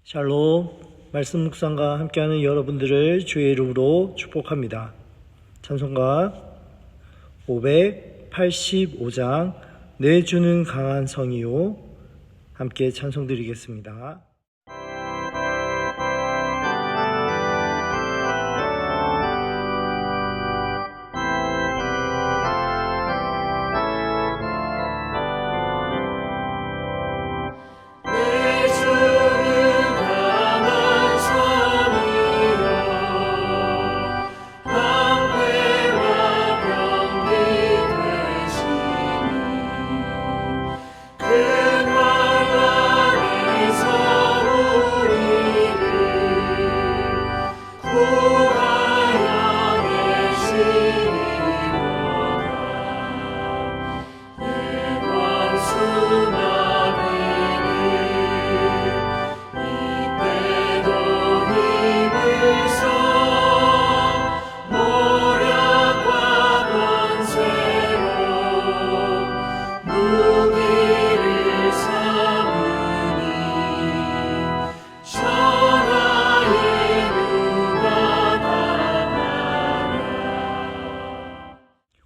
샬롬, 말씀 묵상과 함께하는 여러분들을 주의 이름으로 축복합니다. 찬송가 585장 내 주는 강한 성이요, 함께 찬송드리겠습니다.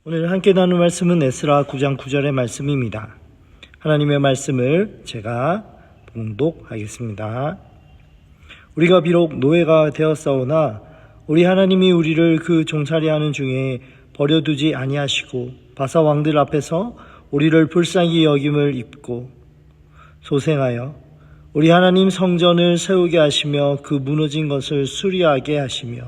오늘 함께 나눌 말씀은 에스라 9장 9절의 말씀입니다. 하나님의 말씀을 제가 봉독하겠습니다. 우리가 비록 노예가 되었사오나 우리 하나님이 우리를 그 종살이하는 중에 버려두지 아니하시고 바사 왕들 앞에서 우리를 불쌍히 여김을 입고 소생하여 우리 하나님 성전을 세우게 하시며 그 무너진 것을 수리하게 하시며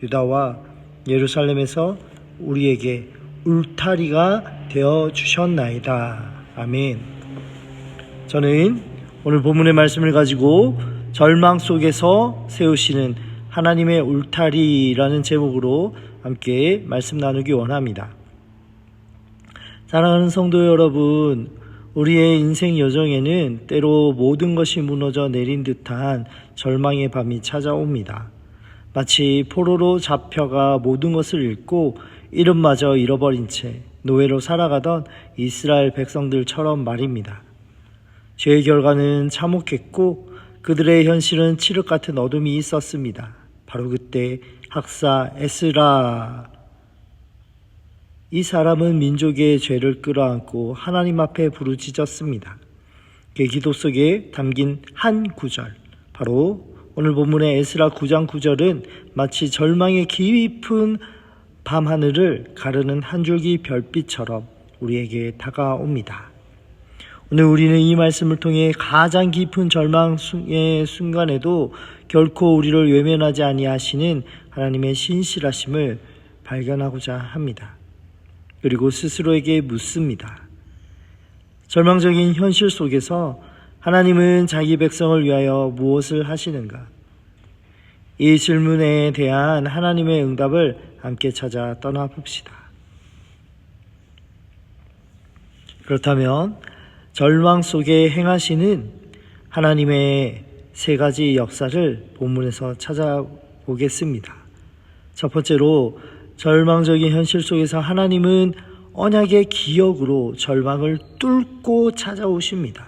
유다와 예루살렘에서 우리에게 울타리가 되어 주셨나이다. 아멘. 저는 오늘 본문의 말씀을 가지고 절망 속에서 세우시는 하나님의 울타리라는 제목으로 함께 말씀 나누기 원합니다. 사랑하는 성도 여러분, 우리의 인생 여정에는 때로 모든 것이 무너져 내린 듯한 절망의 밤이 찾아옵니다. 마치 포로로 잡혀가 모든 것을 잃고 이름마저 잃어버린 채 노예로 살아가던 이스라엘 백성들처럼 말입니다. 죄의 결과는 참혹했고 그들의 현실은 칠흑 같은 어둠이 있었습니다. 바로 그때 학사 에스라, 이 사람은 민족의 죄를 끌어안고 하나님 앞에 부르짖었습니다. 그 기도 속에 담긴 한 구절, 바로 오늘 본문의 에스라 9장 9절은 마치 절망의 깊은 밤하늘을 가르는 한 줄기 별빛처럼 우리에게 다가옵니다. 오늘 우리는 이 말씀을 통해 가장 깊은 절망의 순간에도 결코 우리를 외면하지 아니하시는 하나님의 신실하심을 발견하고자 합니다. 그리고 스스로에게 묻습니다. 절망적인 현실 속에서 하나님은 자기 백성을 위하여 무엇을 하시는가? 이 질문에 대한 하나님의 응답을 함께 찾아 떠나봅시다. 그렇다면 절망 속에 행하시는 하나님의 세 가지 역사를 본문에서 찾아보겠습니다. 첫 번째로, 절망적인 현실 속에서 하나님은 언약의 기억으로 절망을 뚫고 찾아오십니다.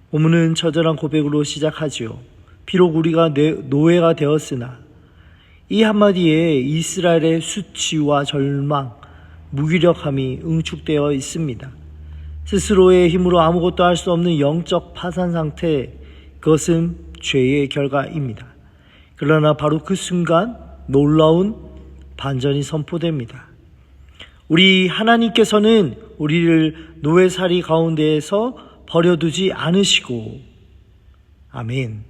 본문은 처절한 고백으로 시작하지요. 비록 우리가 노예가 되었으나, 이 한마디에 이스라엘의 수치와 절망, 무기력함이 응축되어 있습니다. 스스로의 힘으로 아무것도 할 수 없는 영적 파산 상태, 그것은 죄의 결과입니다. 그러나 바로 그 순간 놀라운 반전이 선포됩니다. 우리 하나님께서는 우리를 노예살이 가운데에서 버려두지 않으시고, 아멘.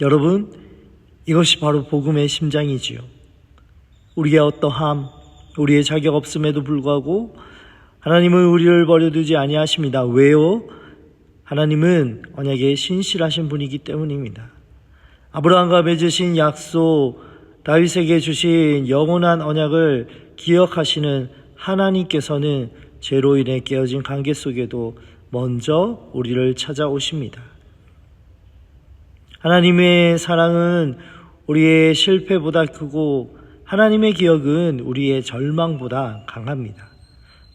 여러분, 이것이 바로 복음의 심장이지요. 우리의 어떠함, 우리의 자격 없음에도 불구하고 하나님은 우리를 버려두지 아니하십니다. 왜요? 하나님은 언약에 신실하신 분이기 때문입니다. 아브라함과 맺으신 약속, 다윗에게 주신 영원한 언약을 기억하시는 하나님께서는 죄로 인해 깨어진 관계 속에도 먼저 우리를 찾아오십니다. 하나님의 사랑은 우리의 실패보다 크고 하나님의 기억은 우리의 절망보다 강합니다.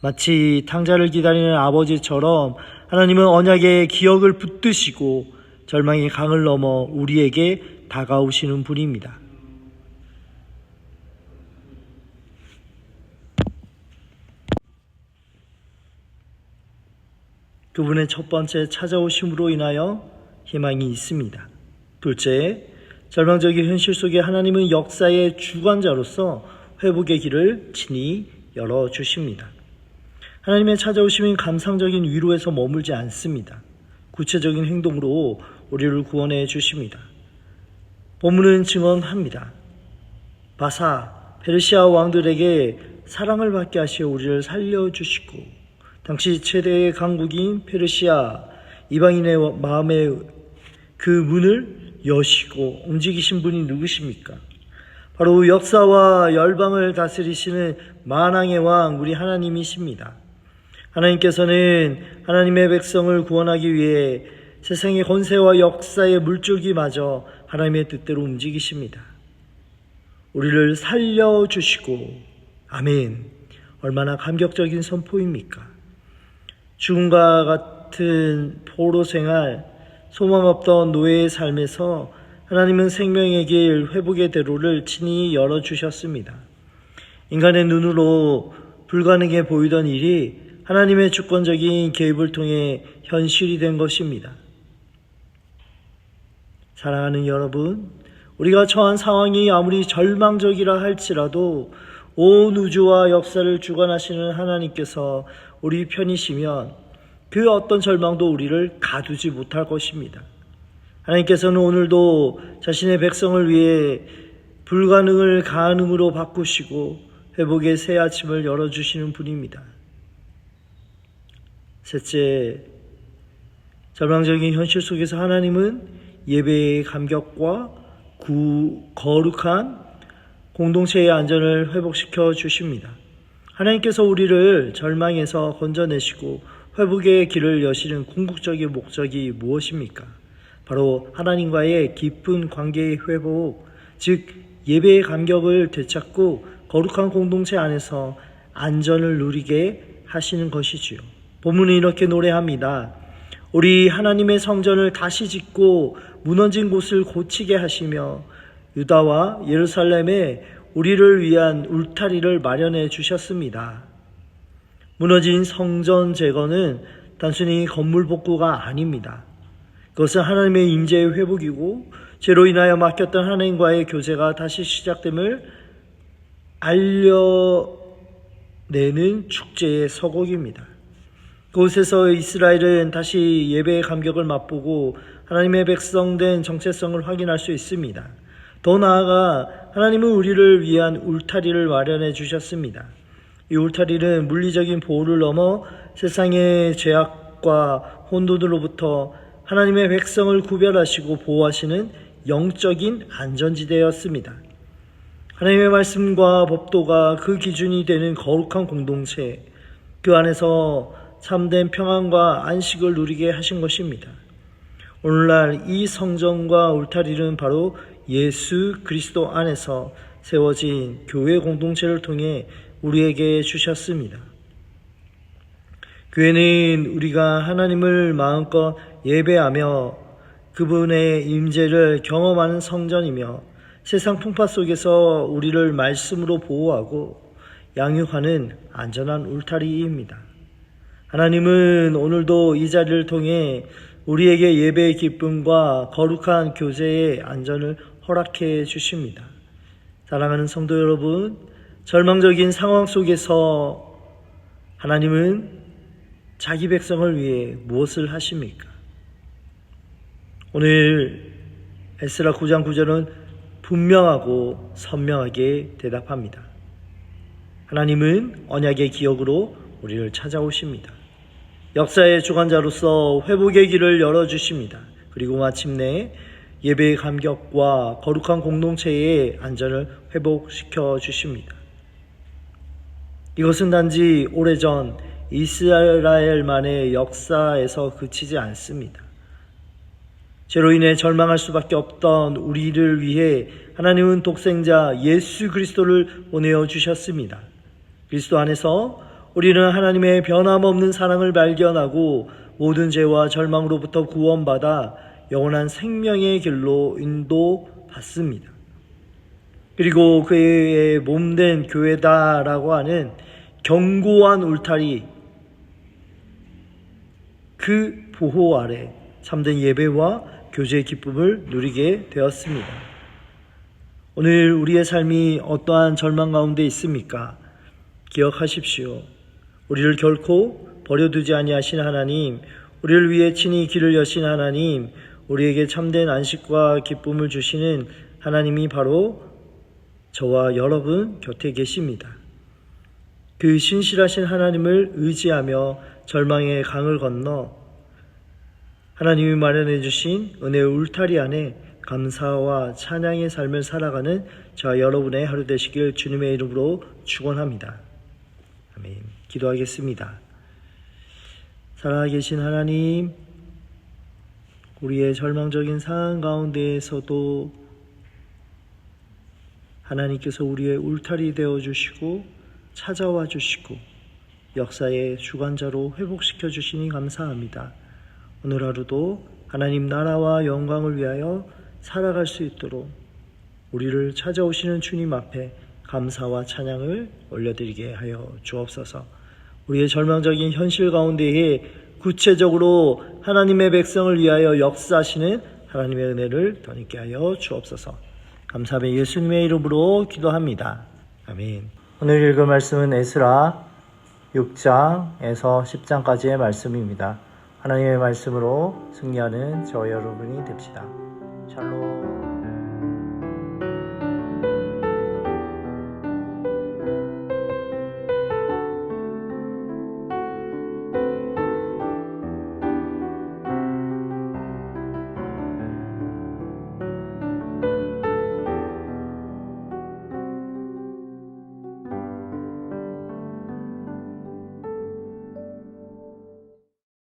마치 탕자를 기다리는 아버지처럼 하나님은 언약의 기억을 붙드시고 절망의 강을 넘어 우리에게 다가오시는 분입니다. 그분의 첫 번째 찾아오심으로 인하여 희망이 있습니다. 둘째, 절망적인 현실 속에 하나님은 역사의 주관자로서 회복의 길을 친히 열어주십니다. 하나님의 찾아오심은 감상적인 위로에서 머물지 않습니다. 구체적인 행동으로 우리를 구원해 주십니다. 본문은 증언합니다. 바사, 페르시아 왕들에게 사랑을 받게 하시어 우리를 살려주시고 당시 최대의 강국인 페르시아 이방인의 마음에 그 문을 여시고 움직이신 분이 누구십니까? 바로 역사와 열방을 다스리시는 만왕의 왕 우리 하나님이십니다. 하나님께서는 하나님의 백성을 구원하기 위해 세상의 권세와 역사의 물줄기마저 하나님의 뜻대로 움직이십니다. 우리를 살려주시고 아멘. 얼마나 감격적인 선포입니까? 죽음과 같은 포로 생활, 소망 없던 노예의 삶에서 하나님은 생명의 길, 회복의 대로를 친히 열어주셨습니다. 인간의 눈으로 불가능해 보이던 일이 하나님의 주권적인 개입을 통해 현실이 된 것입니다. 사랑하는 여러분, 우리가 처한 상황이 아무리 절망적이라 할지라도 온 우주와 역사를 주관하시는 하나님께서 우리 편이시면 그 어떤 절망도 우리를 가두지 못할 것입니다. 하나님께서는 오늘도 자신의 백성을 위해 불가능을 가능으로 바꾸시고 회복의 새 아침을 열어주시는 분입니다. 셋째, 절망적인 현실 속에서 하나님은 예배의 감격과 거룩한 공동체의 안전을 회복시켜 주십니다. 하나님께서 우리를 절망에서 건져내시고 회복의 길을 여시는 궁극적인 목적이 무엇입니까? 바로 하나님과의 깊은 관계의 회복, 즉 예배의 감격을 되찾고 거룩한 공동체 안에서 안전을 누리게 하시는 것이지요. 본문은 이렇게 노래합니다. 우리 하나님의 성전을 다시 짓고 무너진 곳을 고치게 하시며 유다와 예루살렘에 우리를 위한 울타리를 마련해 주셨습니다. 무너진 성전 재건은 단순히 건물 복구가 아닙니다. 그것은 하나님의 임재의 회복이고 죄로 인하여 막혔던 하나님과의 교제가 다시 시작됨을 알려내는 축제의 서곡입니다. 그곳에서 이스라엘은 다시 예배의 감격을 맛보고 하나님의 백성된 정체성을 확인할 수 있습니다. 더 나아가 하나님은 우리를 위한 울타리를 마련해 주셨습니다. 이 울타리는 물리적인 보호를 넘어 세상의 죄악과 혼돈으로부터 하나님의 백성을 구별하시고 보호하시는 영적인 안전지대였습니다. 하나님의 말씀과 법도가 그 기준이 되는 거룩한 공동체, 그 안에서 참된 평안과 안식을 누리게 하신 것입니다. 오늘날 이 성전과 울타리는 바로 예수 그리스도 안에서 세워진 교회 공동체를 통해 우리에게 주셨습니다. 교회는 우리가 하나님을 마음껏 예배하며 그분의 임재를 경험하는 성전이며 세상 풍파 속에서 우리를 말씀으로 보호하고 양육하는 안전한 울타리입니다. 하나님은 오늘도 이 자리를 통해 우리에게 예배의 기쁨과 거룩한 교제의 안전을 허락해 주십니다. 사랑하는 성도 여러분, 절망적인 상황 속에서 하나님은 자기 백성을 위해 무엇을 하십니까? 오늘 에스라 9장 9절은 분명하고 선명하게 대답합니다. 하나님은 언약의 기억으로 우리를 찾아오십니다. 역사의 주관자로서 회복의 길을 열어주십니다. 그리고 마침내 예배의 감격과 거룩한 공동체의 안전을 회복시켜 주십니다. 이것은 단지 오래전 이스라엘만의 역사에서 그치지 않습니다. 죄로 인해 절망할 수밖에 없던 우리를 위해 하나님은 독생자 예수 그리스도를 보내어 주셨습니다. 그리스도 안에서 우리는 하나님의 변함없는 사랑을 발견하고 모든 죄와 절망으로부터 구원받아 영원한 생명의 길로 인도받습니다. 그리고 그의 몸된 교회다라고 하는 견고한 울타리, 그 보호 아래 참된 예배와 교제의 기쁨을 누리게 되었습니다. 오늘 우리의 삶이 어떠한 절망 가운데 있습니까? 기억하십시오. 우리를 결코 버려두지 아니하신 하나님, 우리를 위해 친히 길을 여신 하나님, 우리에게 참된 안식과 기쁨을 주시는 하나님이 바로 저와 여러분 곁에 계십니다. 그 신실하신 하나님을 의지하며 절망의 강을 건너 하나님이 마련해 주신 은혜의 울타리 안에 감사와 찬양의 삶을 살아가는 저와 여러분의 하루 되시길 주님의 이름으로 축원합니다. 아멘. 기도하겠습니다. 살아계신 하나님, 우리의 절망적인 상황 가운데에서도 하나님께서 우리의 울타리 되어주시고 찾아와 주시고 역사의 주관자로 회복시켜 주시니 감사합니다. 오늘 하루도 하나님 나라와 영광을 위하여 살아갈 수 있도록 우리를 찾아오시는 주님 앞에 감사와 찬양을 올려드리게 하여 주옵소서. 우리의 절망적인 현실 가운데에 구체적으로 하나님의 백성을 위하여 역사하시는 하나님의 은혜를 더 있게 하여 주옵소서. 감사하며 예수님의 이름으로 기도합니다. 아멘. 오늘 읽을 말씀은 에스라 6장에서 10장까지의 말씀입니다. 하나님의 말씀으로 승리하는 저와 여러분이 됩시다. 샬롬.